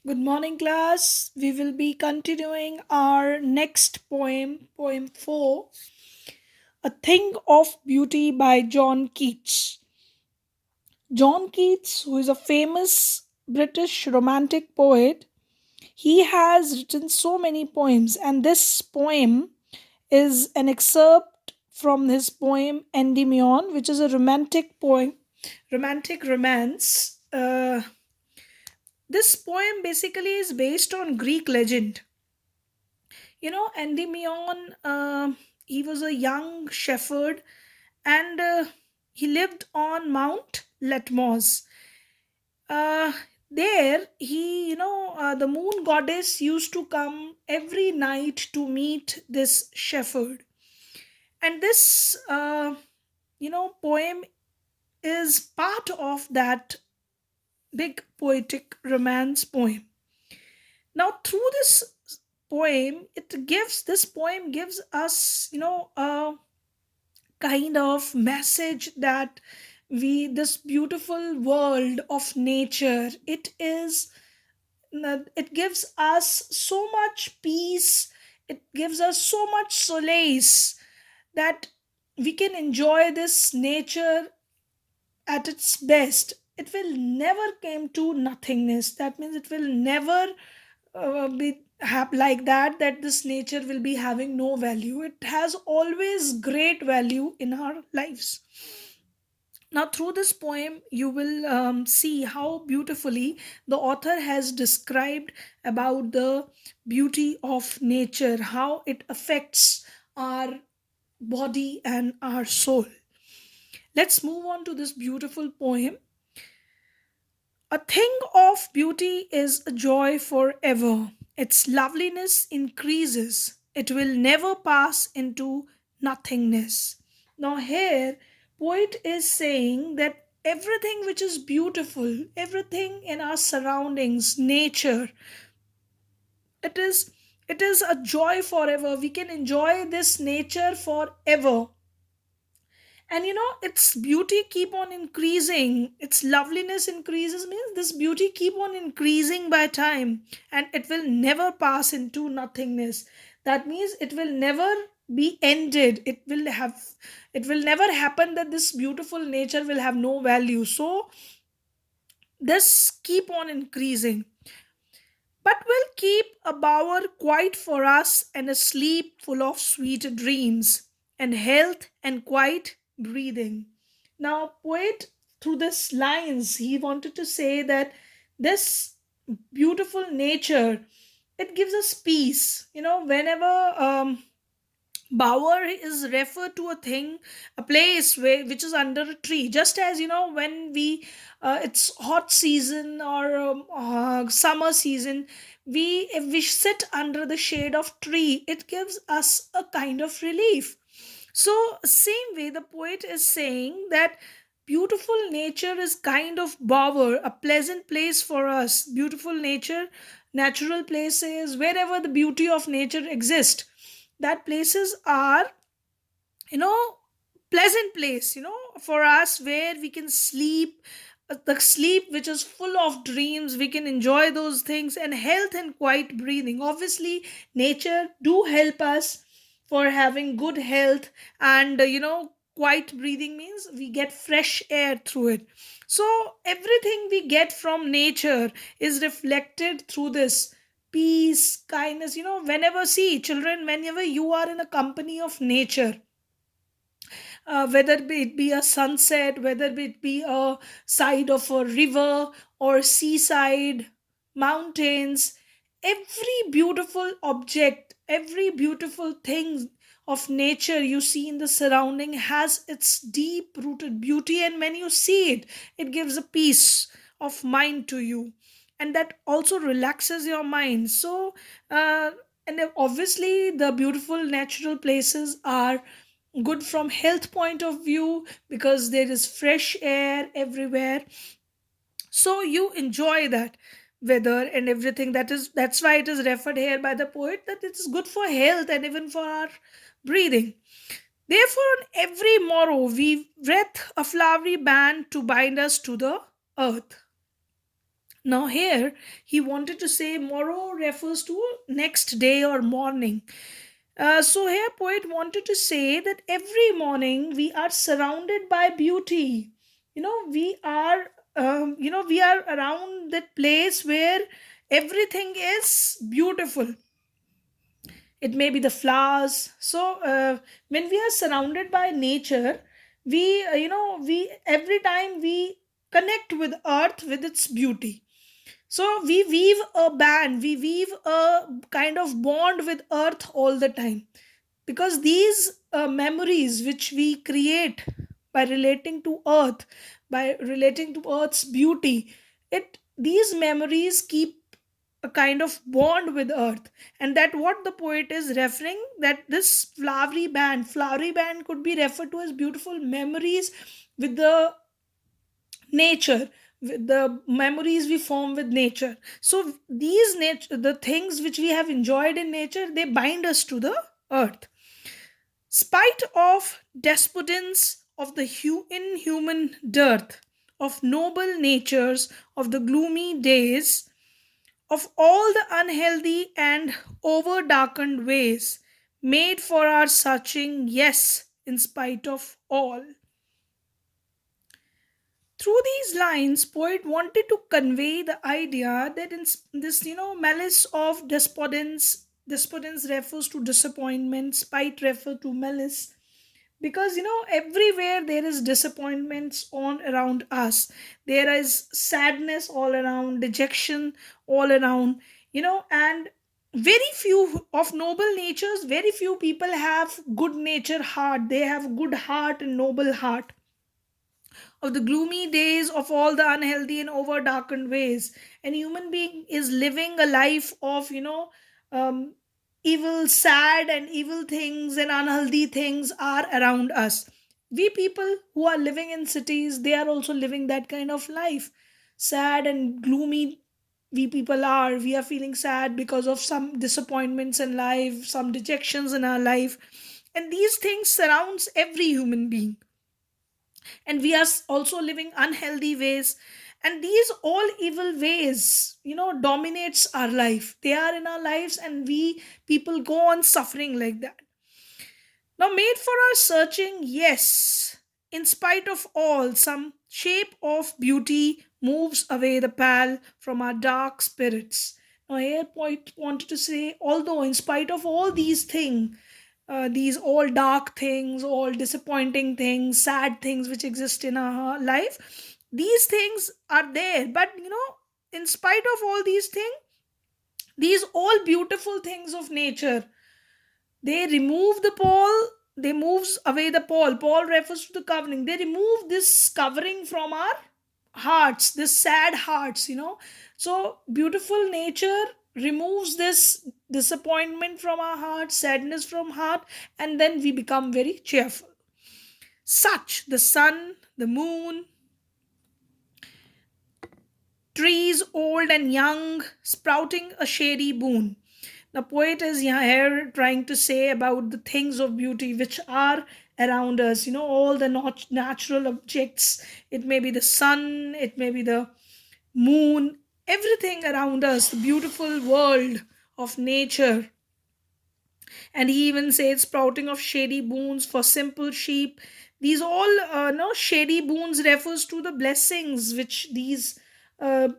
Good morning, class. We will be continuing our next poem, poem 4, A Thing of Beauty by John Keats. John Keats, who is a famous British romantic poet, he has written so many poems, and this poem is an excerpt from his poem Endymion, which is a romantic poem, romantic romance. This poem basically is based on Greek legend. Endymion, he was a young shepherd and he lived on Mount Letmos. Uh, there, the moon goddess used to come every night to meet this shepherd. And this, poem is part of that big poetic romance poem. Now, through this poem gives us, a kind of message that this beautiful world of nature, it gives us so much peace, it gives us so much solace that we can enjoy this nature at its best. It will never come to nothingness. That means it will never be like that this nature will be having no value. It has always great value in our lives. Now, through this poem, you will see how beautifully the author has described about the beauty of nature, how it affects our body and our soul. Let's move on to this beautiful poem. A thing of beauty is a joy forever. Its loveliness increases. It will never pass into nothingness. Now here, poet is saying that everything which is beautiful, everything in our surroundings, nature, it is it is a joy forever. We can enjoy this nature forever, and its beauty keep on increasing, its loveliness increases means this beauty keep on increasing by time, and it will never pass into nothingness. That means it will never be ended. It will never happen that this beautiful nature will have no value. So this keep on increasing, but will keep a bower quiet for us, and a sleep full of sweet dreams, and health and quiet breathing. Now, poet, through this lines, he wanted to say that this beautiful nature, it gives us peace. Whenever bower is referred to a thing, a place which is under a tree, just as when we it's hot season or summer season, we if we sit under the shade of tree, it gives us a kind of relief. So same way the poet is saying that beautiful nature is kind of bower, a pleasant place for us. Beautiful nature, natural places, wherever the beauty of nature exists, that places are, you know pleasant place, for us, where we can sleep, the sleep which is full of dreams, we can enjoy those things, and health and quiet breathing. Obviously nature do help us for having good health, and quiet breathing means we get fresh air through it. So everything we get from nature is reflected through this peace, kindness. Whenever, see children, whenever you are in a company of nature, whether it be a sunset, whether it be a side of a river or seaside, mountains, every beautiful object, every beautiful thing of nature you see in the surrounding has its deep rooted beauty, and when you see it, it gives a peace of mind to you, and that also relaxes your mind. So and then obviously the beautiful natural places are good from health point of view, because there is fresh air everywhere, so you enjoy that weather and everything. That's why it is referred here by the poet that it is good for health and even for our breathing. Therefore on every morrow we wreath a flowery band to bind us to the earth. Now here he wanted to say morrow refers to next day or morning. So here poet wanted to say that every morning we are surrounded by beauty. We are around that place where everything is beautiful. It may be the flowers. So when we are surrounded by nature, we every time we connect with earth with its beauty. So we weave a kind of bond with earth all the time, because these memories which we create by relating to earth, by relating to earth's beauty, it these memories keep a kind of bond with earth. And that what the poet is referring, that this flowery band could be referred to as beautiful memories with the nature, with the memories we form with nature. So these nature, the things which we have enjoyed in nature, they bind us to the earth. Spite of despotins of the inhuman dearth of noble natures of the gloomy days, of all the unhealthy and over darkened ways made for our searching, yes, in spite of all. Through these lines, poet wanted to convey the idea that in this, malice of despotins refers to disappointment, spite refers to malice, because everywhere there is disappointments on around us. There is sadness all around, dejection all around, and very few of noble natures, very few people have good nature heart, they have good heart and noble heart. Of the gloomy days, of all the unhealthy and over darkened ways, and human being is living a life of um, evil, sad and evil things and unhealthy things are around us. We people who are living in cities, they are also living that kind of life, sad and gloomy. We are feeling sad because of some disappointments in life, some dejections in our life, and these things surrounds every human being. And we are also living unhealthy ways, and these all evil ways dominates our life, they are in our lives, and we people go on suffering like that. Now made for our searching, yes, in spite of all, some shape of beauty moves away the pall from our dark spirits. Now here point wanted to say, although in spite of all these things, these all dark things, all disappointing things, sad things which exist in our life, these things are there. But in spite of all these things, these all beautiful things of nature, they remove the pall, they moves away the pall. Pall refers to the covering. They remove this covering from our hearts, this sad hearts, So beautiful nature removes this disappointment from our heart, sadness from heart, and then we become very cheerful. Such the sun, the moon, trees old and young, sprouting a shady boon. The poet is here trying to say about the things of beauty which are around us, all the natural objects. It may be the sun, it may be the moon, everything around us, the beautiful world of nature. And he even says sprouting of shady boons for simple sheep. These all no shady boons refers to the blessings which these uh,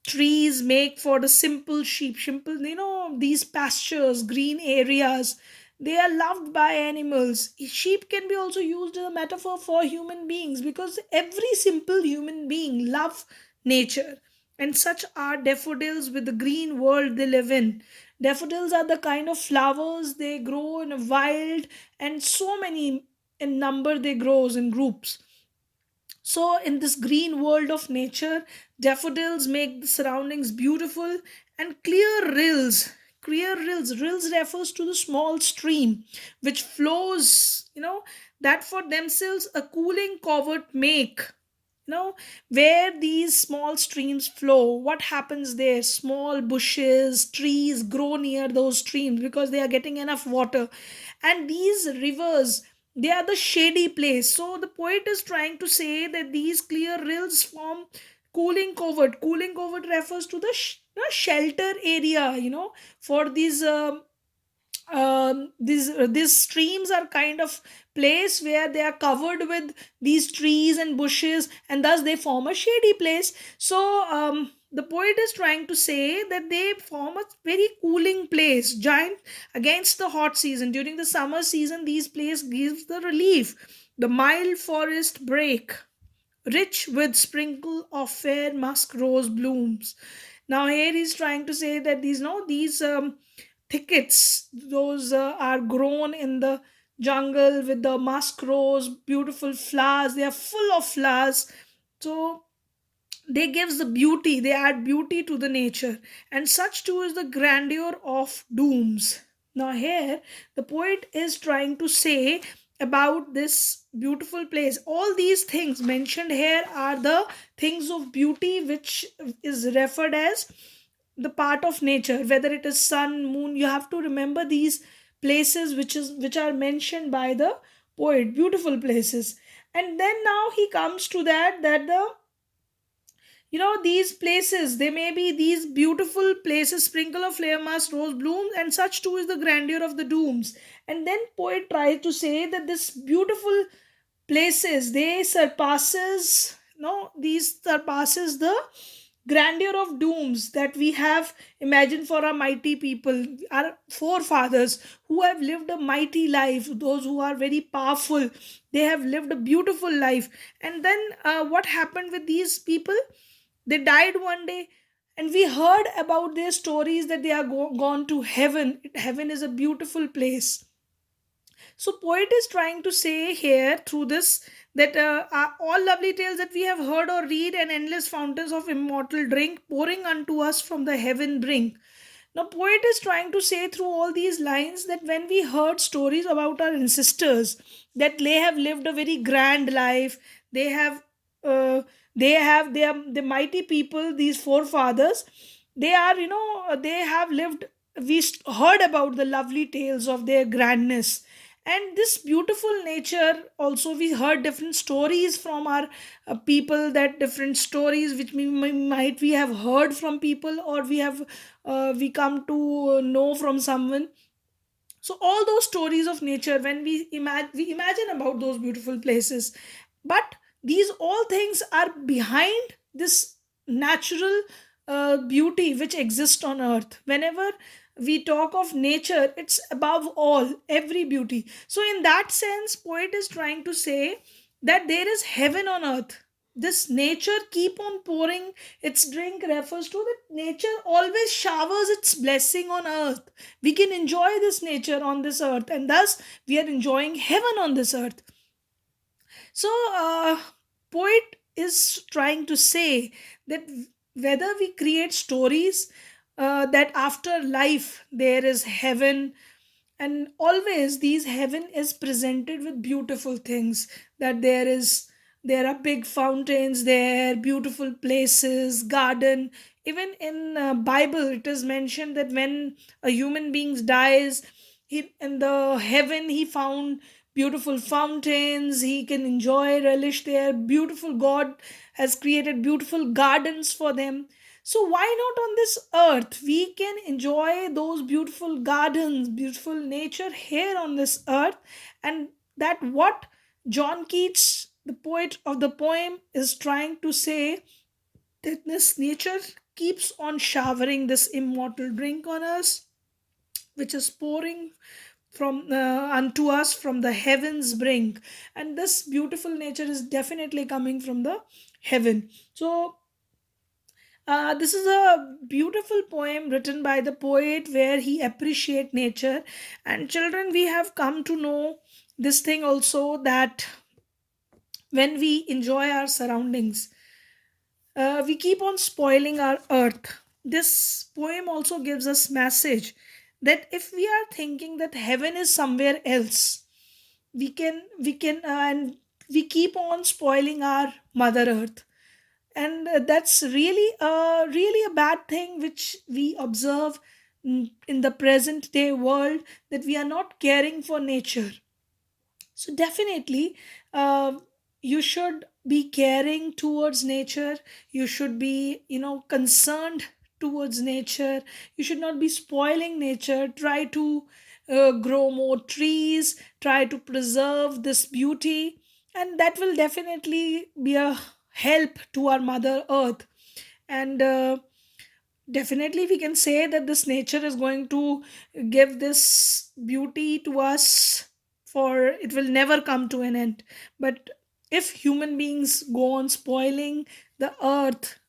trees make for the simple sheep. Simple, these pastures, green areas, they are loved by animals. Sheep can be also used as a metaphor for human beings, because every simple human being love nature. And such are daffodils with the green world they live in. Daffodils are the kind of flowers, they grow in a wild, and so many in number they grows in groups. So in this green world of nature, daffodils make the surroundings beautiful. And clear rills refers to the small stream which flows, that for themselves a cooling covert make, where these small streams flow. What happens there? Small bushes, trees grow near those streams because they are getting enough water. And these rivers, they are the shady place. So the poet is trying to say that these clear rills form Cooling covert refers to the shelter area, for these streams are kind of place where they are covered with these trees and bushes, and thus they form a shady place. So the poet is trying to say that they form a very cooling place, giant against the hot season. During the summer season, these place gives the relief. The mild forest break, rich with sprinkle of fair musk rose blooms. Now here he's trying to say that these thickets, those are grown in the jungle with the musk rose, beautiful flowers. They are full of flowers. So they gives the beauty, they add beauty to the nature, and such too is the grandeur of dooms. Now here the poet is trying to say about this beautiful place. All these things mentioned here are the things of beauty which is referred as the part of nature, whether it is sun, moon. You have to remember these places which are mentioned by the poet, beautiful places. And then now he comes to that the these places, they may be these beautiful places, sprinkle of flare mass rose blooms, and such too is the grandeur of the dooms. And then poet tries to say that this beautiful places, they surpasses no these surpasses the grandeur of dooms that we have imagined for our mighty people, our forefathers, who have lived a mighty life, those who are very powerful. They have lived a beautiful life. And then what happened with these people? They died one day, and we heard about their stories that they are gone to heaven. Heaven is a beautiful place. So, poet is trying to say here through this that are all lovely tales that we have heard or read, and endless fountains of immortal drink pouring unto us from the heaven brink. Now, poet is trying to say through all these lines that when we heard stories about our ancestors, that they have lived a very grand life, they have, uh, they are the mighty people, these forefathers. They are, they have lived. We heard about the lovely tales of their grandness, and this beautiful nature. Also, we heard different stories from our people, that different stories which might we have heard from people, or we come to know from someone. So all those stories of nature, when we imagine about those beautiful places, but these all things are behind this natural beauty which exists on earth. Whenever we talk of nature, it's above all every beauty. So in that sense, poet is trying to say that there is heaven on earth. This nature keep on pouring its drink refers to that nature always showers its blessing on earth. We can enjoy this nature on this earth, and thus we are enjoying heaven on this earth. So poet is trying to say that whether we create stories, that after life there is heaven, and always these heaven is presented with beautiful things, that there are big fountains there, beautiful places, garden. Even in Bible it is mentioned that when a human being dies, he in the heaven he found beautiful fountains, he can enjoy, relish there. Beautiful, God has created beautiful gardens for them. So why not on this earth? We can enjoy those beautiful gardens, beautiful nature here on this earth. And that what John Keats, the poet of the poem, is trying to say, that this nature keeps on showering this immortal drink on us, which is pouring from unto us from the heavens brink. And this beautiful nature is definitely coming from the heaven. So this is a beautiful poem written by the poet where he appreciate nature. And children, we have come to know this thing also, that when we enjoy our surroundings, we keep on spoiling our earth. This poem also gives us message that if we are thinking that heaven is somewhere else, we can and we keep on spoiling our mother earth. And that's really a bad thing which we observe in the present day world, that we are not caring for nature. So definitely, uh, you should be caring towards nature. You should be, concerned towards nature. You should not be spoiling nature. Try to grow more trees, try to preserve this beauty, and that will definitely be a help to our mother earth. And definitely we can say that this nature is going to give this beauty to us, for it will never come to an end. But if human beings go on spoiling the earth,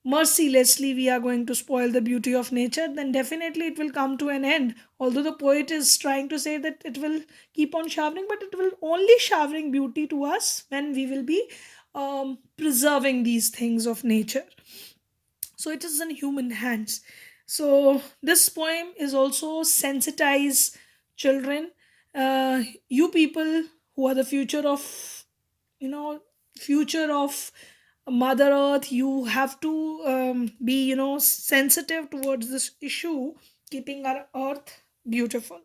mercilessly we are going to spoil the beauty of nature, then definitely it will come to an end. Although the poet is trying to say that it will keep on showering, but it will only showering beauty to us when we will be preserving these things of nature. So it is in human hands. So this poem is also sensitize children. You people who are the future of, you know future of mother earth, you have to be, sensitive towards this issue, keeping our earth beautiful.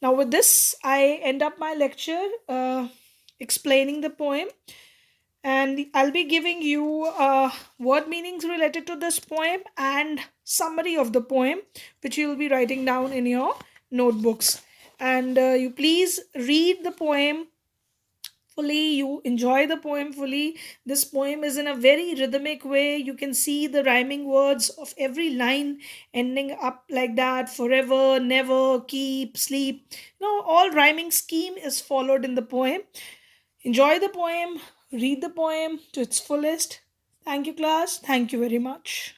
Now with this I end up my lecture, explaining the poem, and I'll be giving you word meanings related to this poem and summary of the poem, which you'll be writing down in your notebooks. And you please read the poem fully, you enjoy the poem fully. This poem is in a very rhythmic way. You can see the rhyming words of every line ending up like that: forever, never, keep, sleep. All rhyming scheme is followed in the poem. Enjoy the poem, read the poem to its fullest. Thank you, class. Thank you very much.